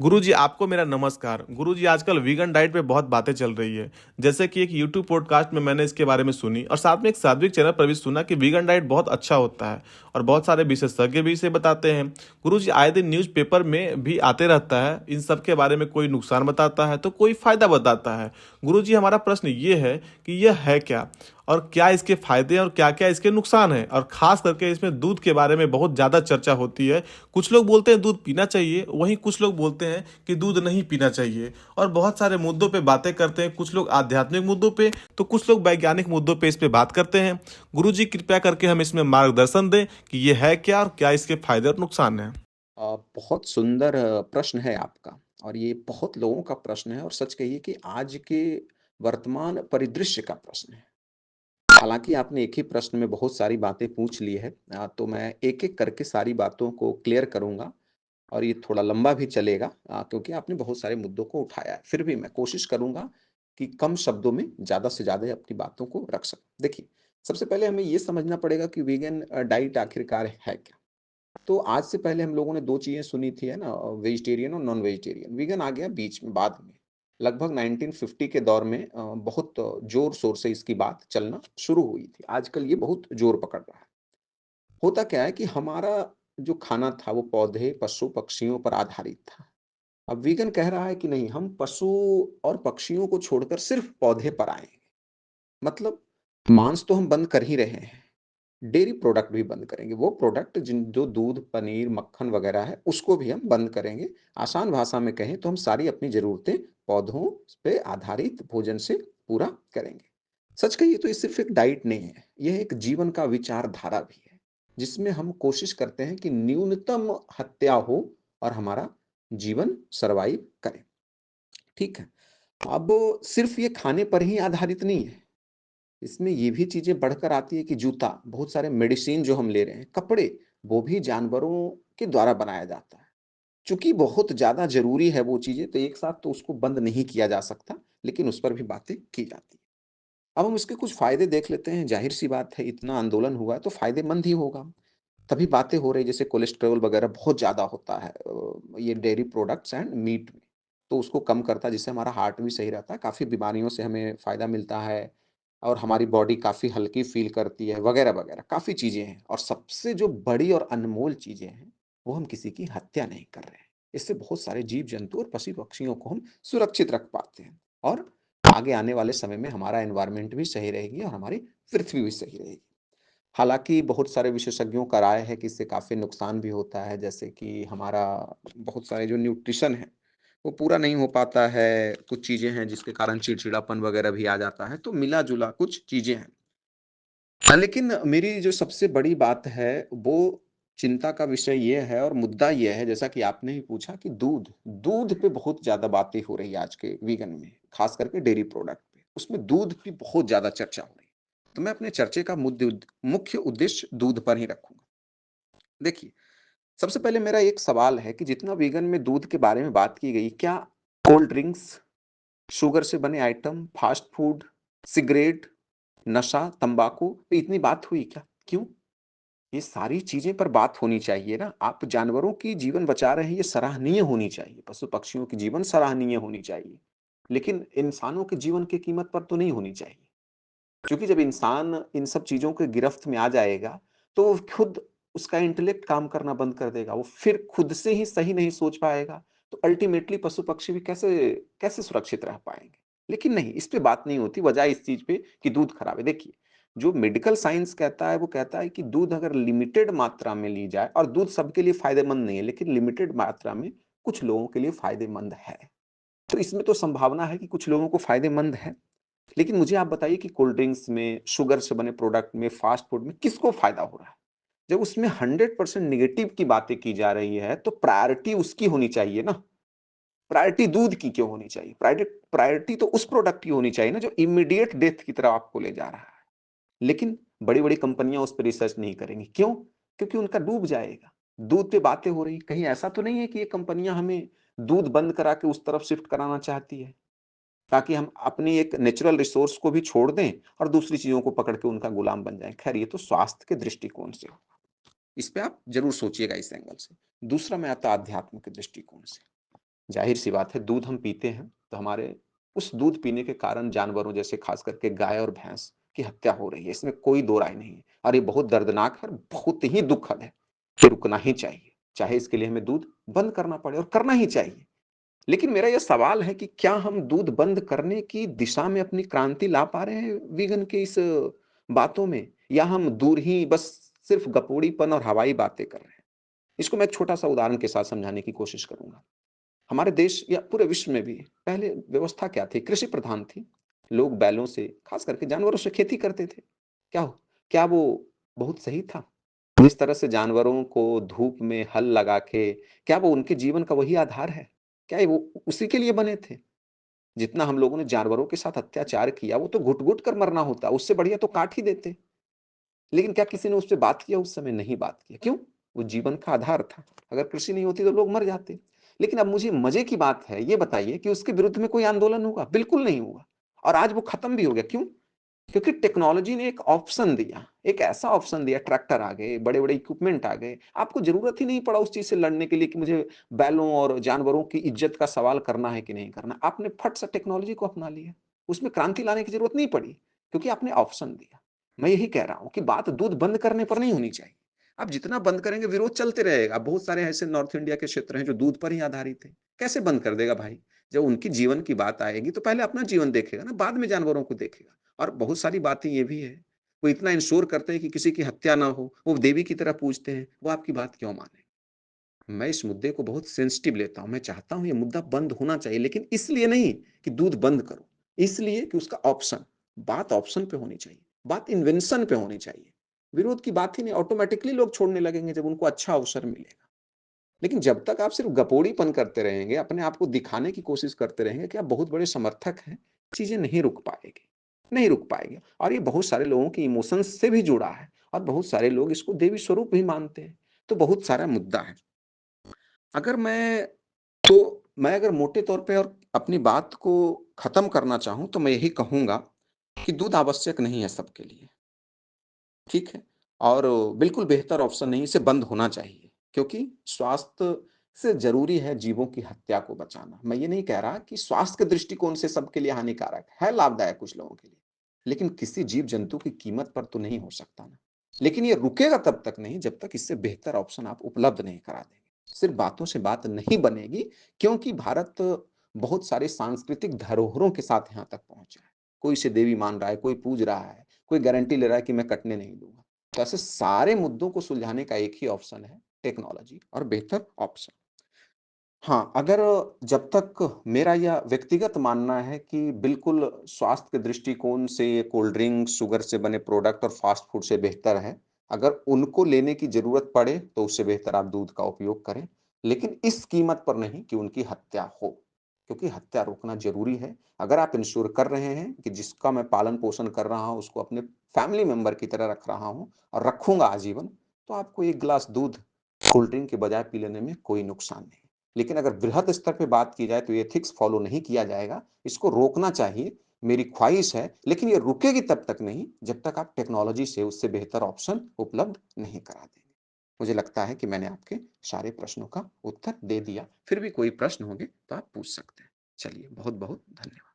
गुरुजी आपको मेरा नमस्कार। गुरुजी आजकल वीगन डाइट पे बहुत बातें चल रही है। जैसे कि एक यूट्यूब पॉडकास्ट में मैंने इसके बारे में सुनी और साथ में एक सात्विक चैनल पर भी सुना कि वीगन डाइट बहुत अच्छा होता है और बहुत सारे विशेषज्ञ भी इसे बताते हैं। गुरुजी आए दिन न्यूज़पेपर में भी आते रहता है, इन सब के बारे में कोई नुकसान बताता है तो कोई फायदा बताता है। गुरुजी हमारा प्रश्न ये है कि यह है क्या और क्या इसके फायदे और क्या क्या इसके नुकसान हैं, और खास करके इसमें दूध के बारे में बहुत ज़्यादा चर्चा होती है। कुछ लोग बोलते हैं दूध पीना चाहिए, वहीं कुछ लोग बोलते हैं कि दूध नहीं पीना चाहिए, और बहुत सारे मुद्दों पे बातें करते हैं। कुछ लोग आध्यात्मिक मुद्दों पे तो कुछ लोग वैज्ञानिक मुद्दों पे इस पे बात करते हैं। गुरुजी कृपया करके हम इसमें मार्गदर्शन दें कि ये है क्या और क्या इसके फायदे और नुकसान हैं। बहुत सुंदर प्रश्न है आपका और ये बहुत लोगों का प्रश्न है और सच कहिए कि आज के वर्तमान परिदृश्य का प्रश्न है। हालाँकि आपने एक ही प्रश्न में बहुत सारी बातें पूछ ली है, तो मैं एक-एक करके सारी बातों को क्लियर करूँगा और ये थोड़ा लंबा भी चलेगा, क्योंकि आपने बहुत सारे मुद्दों को उठाया है। फिर भी मैं कोशिश करूँगा कि कम शब्दों में ज़्यादा से ज़्यादा अपनी बातों को रख सकूँ। देखिए, सबसे पहले हमें ये समझना पड़ेगा कि वीगन डाइट आखिरकार है क्या? तो आज से पहले हम लोगों ने 2 चीज़ें सुनी थी, है ना? वेजिटेरियन और नॉन वेजिटेरियन। वीगन आ गया बीच में, बाद में। लगभग 1950 के दौर में बहुत ज़ोर-शोर से इसकी बात चलना शुरू हुई थी। आजकल ये बहुत ज़ोर पकड़ रहा है। होता क्या है कि हमारा जो खाना था वो पौधे, पशु-पक्षियों पर आधारित था। अब वीगन कह रहा है कि नहीं, हम पशु और पक्षियों को छोड़कर सिर्फ़ पौधे पर आएँगे। मतलब मांस तो हम बंद कर ही रहे हैं। डेयरी प्रोडक्ट भी बंद करेंगे। वो प्रोडक्ट जो दूध, पनीर, मक्खन वगैरह है, उसको भी हम बंद करेंगे। आसान भाषा में कहें तो हम सारी अपनी ज़रूरतें पौधों पे आधारित भोजन से पूरा करेंगे। सच कहिए तो ये सिर्फ़ एक डाइट नहीं है, यह एक जीवन का विचारधारा भी है, जिसमें हम कोशिश करते हैं कि न्यूनतम हत्या हो और हमारा जीवन सर्वाइव करे। ठीक है? अब सिर्फ़ ये खाने पर ही आधारित नहीं है। इसमें ये भी चीज़ें बढ़कर आती है कि जूता, बहुत सारे मेडिसिन जो हम ले रहे हैं, कपड़े, वो भी जानवरों के द्वारा बनाया जाता है। चूँकि बहुत ज़्यादा ज़रूरी है वो चीज़ें, तो एक साथ तो उसको बंद नहीं किया जा सकता, लेकिन उस पर भी बातें की जाती हैं। अब हम इसके कुछ फ़ायदे देख लेते हैं, ज़ाहिर-सी बात है, इतना आंदोलन हुआ है तो फ़ायदेमंद ही होगा। तभी बातें हो रही, जैसे कोलेस्ट्रॉल वगैरह बहुत ज़्यादा होता है ये डेयरी प्रोडक्ट्स एंड मीट में, तो उसको कम करता है, जिससे हमारा हार्ट भी सही रहता है, काफ़ी बीमारियों से हमें फ़ायदा मिलता है और हमारी बॉडी काफ़ी हल्की फ़ील करती है, वगैरह-वगैरह, काफ़ी चीज़ें हैं। और सबसे जो बड़ी और अनमोल चीज़ें हैं, वो हम किसी की हत्या नहीं कर रहे हैं। इससे बहुत सारे जीव-जंतु और पशु-पक्षियों को हम सुरक्षित रख पाते हैं और आगे आने वाले समय में हमारा एनवायरनमेंट भी सही रहेगी और हमारी पृथ्वी भी सही रहेगी। हालाँकि बहुत सारे विशेषज्ञों का राय है कि इससे काफ़ी नुकसान भी होता है, जैसे कि हमारा बहुत सारे जो न्यूट्रिशन है, वो पूरा नहीं हो पाता है, कुछ चीज़ें हैं जिसके कारण चिड़चिड़ापन वगैरह भी आ जाता है, तो मिला-जुला कुछ चीज़ें हैं। हाँ, लेकिन मेरी जो सबसे बड़ी बात है, वो चिंता का विषय ये है और मुद्दा ये है, जैसा कि आपने ही पूछा कि दूध पे बहुत ज़्यादा बातें हो रही है आज के वीगन में, ख़ास करके डेयरी प्रोडक्ट पे। उसमें दूध की बहुत ज़्यादा चर्चा हो रही है। तो मैं अपने चर्चे का मुख्य उद्देश्य दूध पर ही रखूँगा। देखिए, सबसे पहले मेरा एक सवाल है कि जितना वीगन में दूध के बारे में बात की गई, क्या कोल्ड ड्रिंक्स, शुगर से बने आइटम, फ़ास्ट फूड, सिगरेट, नशा, तम्बाकू पे इतनी बात हुई क्या? क्यों? ये सारी चीज़ें पर बात होनी चाहिए ना। आप जानवरों की जीवन बचा रहे हैं, ये सराहनीय होनी चाहिए। पशु-पक्षियों की जीवन सराहनीय होनी चाहिए। लेकिन इंसानों के जीवन की कीमत पर तो नहीं होनी चाहिए। क्योंकि जब इंसान इन सब चीज़ों के गिरफ्त में आ जाएगा, तो वो खुद उसका इंटेलेक्ट काम करना बंद कर देगा। वो फिर खुद से ही सही नहीं सोच पाएगा, तो अल्टीमेटली पशु-पक्षी भी कैसे कैसे सुरक्षित रह पाएँगे? लेकिन नहीं, इस पे बात नहीं होती, बजाए इस चीज़ पे कि दूध खराब है। देखिए, जो मेडिकल साइंस कहता है, वो कहता है कि दूध अगर लिमिटेड मात्रा में ली जाए, और दूध सबके लिए फ़ायदेमंद नहीं है, लेकिन लिमिटेड मात्रा में कुछ लोगों के लिए फ़ायदेमंद है। तो इसमें तो संभावना है कि कुछ लोगों को फ़ायदेमंद है। लेकिन मुझे आप बताइए कि कोल्ड ड्रिंक्स में, शुगर से बने प्रोडक्ट में, फ़ास्ट फूड में किसको फ़ायदा हो रहा है? जब उसमें 100% नेगेटिव की बातें की जा रही है, तो प्रायोरिटी उसकी होनी चाहिए ना। प्रायोरिटी दूध की क्यों होनी चाहिए? प्रायोरिटी तो उस प्रोडक्ट की होनी चाहिए ना, जो इमीडिएट डेथ की तरफ आपको ले जा रहा है। लेकिन बड़ी-बड़ी कंपनियाँ उस पे रिसर्च नहीं करेंगी। क्यों? क्योंकि उनका डूब जाएगा। दूध पे बातें हो रही, कहीं ऐसा तो नहीं है कि ये कंपनियाँ हमें दूध बंद करा के उस तरफ शिफ्ट कराना चाहती है? ताकि हम अपनी एक नेचुरल रिसोर्स को भी छोड़ दें और दूसरी चीज़ों को पकड़ के उनका गुलाम बन जाएँ। ख़ैर, ये तो स्वास्थ्य के दृष्टिकोण से हो। इस पे आप ज़रूर सोचिएगा इस एंगल से। दूसरा मैं आता अध्यात्म के दृष्टिकोण से। ज़ाहिर-सी बात है दूध हम पीते हैं, तो हमारे उस दूध पीने के कारण जानवरों जैसे ख़ास करके गाय और भैंस की हत्या हो रही है, इसमें कोई दो राय नहीं है और ये बहुत दर्दनाक है और बहुत ही दुखद है। ये रुकना ही चाहिए, चाहे इसके लिए हमें दूध बंद करना पड़े और करना ही चाहिए। लेकिन मेरा ये सवाल है कि क्या हम दूध बंद करने की दिशा में अपनी क्रांति ला पा रहे हैं वीगन के इस बातों में? या हम दूर ही बस सिर्फ़ गपोड़ीपन और हवाई बातें कर रहे हैं? इसको मैं एक छोटा-सा उदाहरण के साथ समझाने की कोशिश करूँगा। हमारे देश या पूरे विश्व में भी पहले व्यवस्था क्या थी? कृषि प्रधान थी। लोग बैलों से, खास करके जानवरों से खेती करते थे। क्या क्या वो बहुत सही था? जिस तरह से जानवरों को धूप में हल लगा के, क्या वो उनके जीवन का वही आधार है? क्या ये वो उसी के लिए बने थे? जितना हम लोगों ने जानवरों के साथ अत्याचार किया, वो तो घुट-घुट कर मरना होता, उससे बढ़िया तो काट ही देते। लेकिन क्या किसी ने उस पे बात किया? उस समय नहीं बात किया। क्यों? वो जीवन का आधार था। अगर कृषि नहीं होती तो लोग मर जाते। लेकिन अब मुझे मज़े की बात है, ये बताइए कि उसके विरुद्ध में कोई आंदोलन हुआ? बिल्कुल नहीं हुआ और आज वो खत्म भी हो गया। क्यों? क्योंकि टेक्नोलॉजी ने एक ऑप्शन दिया, एक ऐसा ऑप्शन दिया, ट्रैक्टर आ गए, बड़े-बड़े इक्विपमेंट आ गए। आपको ज़रूरत ही नहीं पड़ा उस चीज़ से लड़ने के लिए कि मुझे बैलों और जानवरों की इज़्ज़त का सवाल करना है कि नहीं करना। आपने फट से टेक्नोलॉजी को अपना लिया। उसमें क्रांति लाने की ज़रूरत नहीं पड़ी, क्योंकि आपने ऑप्शन दिया। मैं यही कह रहा हूँ कि बात दूध बंद करने पर नहीं होनी चाहिए। आप जितना बंद करेंगे विरोध चलते रहेगा। बहुत सारे ऐसे नॉर्थ इंडिया के क्षेत्र हैं जो दूध पर ही आधारित हैं। कैसे बंद कर देगा भाई? जब उनकी जीवन की बात आएगी तो पहले अपना जीवन देखेगा ना, बाद में जानवरों को देखेगा। और बहुत सारी बातें ये भी है, वो इतना इंश्योर करते हैं कि किसी की हत्या ना हो, वो देवी की तरह पूजते हैं, वो आपकी बात क्यों माने? मैं इस मुद्दे को बहुत सेंसिटिव लेता हूँ, मैं चाहता हूँ ये मुद्दा बंद होना चाहिए, लेकिन इसलिए नहीं कि दूध बंद करो, इसलिए कि उसका ऑप्शन, बात ऑप्शन पे होनी चाहिए, बात इन्वेंशन पे होनी चाहिए। विरोध की बात ही नहीं, ऑटोमैटिकली लोग छोड़ने लगेंगे जब उनको अच्छा अवसर मिलेगा। लेकिन जब तक आप सिर्फ गपोड़ीपन करते रहेंगे, अपने आप को दिखाने की कोशिश करते रहेंगे कि आप बहुत बड़े समर्थक हैं, चीज़ें नहीं रुक पाएँगी, नहीं रुक पाएँगी और ये बहुत सारे लोगों के इमोशंस से भी जुड़ा है और बहुत सारे लोग इसको देवी स्वरूप भी मानते हैं, तो बहुत सारा मुद्दा है। अगर मैं मैं अगर मोटे तौर पे और अपनी बात को ख़त्म करना चाहूँ, तो मैं यही कहूँगा कि दूध आवश्यक नहीं है सबके लिए। ठीक है? और बिल्कुल बेहतर ऑप्शन नहीं, इसे बंद होना चाहिए क्योंकि स्वास्थ्य से ज़रूरी है जीवों की हत्या को बचाना। मैं ये नहीं कह रहा कि स्वास्थ्य के दृष्टिकोण से सबके लिए हानिकारक है लाभदायक कुछ लोगों के लिए। लेकिन किसी जीव-जंतु की कीमत पर तो नहीं हो सकता ना। लेकिन ये रुकेगा तब तक नहीं जब तक इससे बेहतर ऑप्शन आप उपलब्ध नहीं करा देंगे। सिर्फ़ बातों से बात नहीं बनेगी क्योंकि भारत बहुत सारे सांस्कृतिक धरोहरों के साथ यहाँ तक पहुँचा है। कोई इसे देवी मान रहा है, कोई पूज रहा है, कोई गारंटी ले रहा है कि मैं कटने नहीं दूँगा। तो ऐसे सारे मुद्दों को सुलझाने का एक ही ऑप्शन है, टेक्नोलॉजी और बेहतर ऑप्शन। हाँ, अगर जब तक मेरा यह व्यक्तिगत मानना है कि बिल्कुल स्वास्थ्य के दृष्टिकोण से ये कोल्ड ड्रिंक, शुगर से बने प्रोडक्ट और फ़ास्ट फ़ूड से बेहतर है। अगर उनको लेने की ज़रूरत पड़े, तो उससे बेहतर आप दूध का उपयोग करें। लेकिन इस कीमत पर नहीं कि उनकी हत्या हो, क्योंकि हत्या रोकना ज़रूरी है। अगर आप इंश्योर कर रहे हैं कि जिसका मैं पालन-पोषण कर रहा हूँ, उसको अपने फैमिली मेंबर की तरह रख रहा हूँ और रखूँगा आजीवन, तो आपको 1 ग्लास दूध कोल्ड ड्रिंक के बजाय पी लेने में कोई नुकसान नहीं। लेकिन अगर बृहत स्तर पे बात की जाए तो ये एथिक्स फॉलो नहीं किया जाएगा, इसको रोकना चाहिए, मेरी ख्वाहिश है, लेकिन ये रुकेगी तब तक नहीं, जब तक आप टेक्नोलॉजी से उससे बेहतर ऑप्शन उपलब्ध नहीं करा देंगे। मुझे लगता है कि मैंने आपके सारे प्रश्नों का उत्तर दे दिया, फिर भी कोई प्रश्न होंगे तो आप पूछ सकते हैं। चलिए बहुत-बहुत धन्यवाद।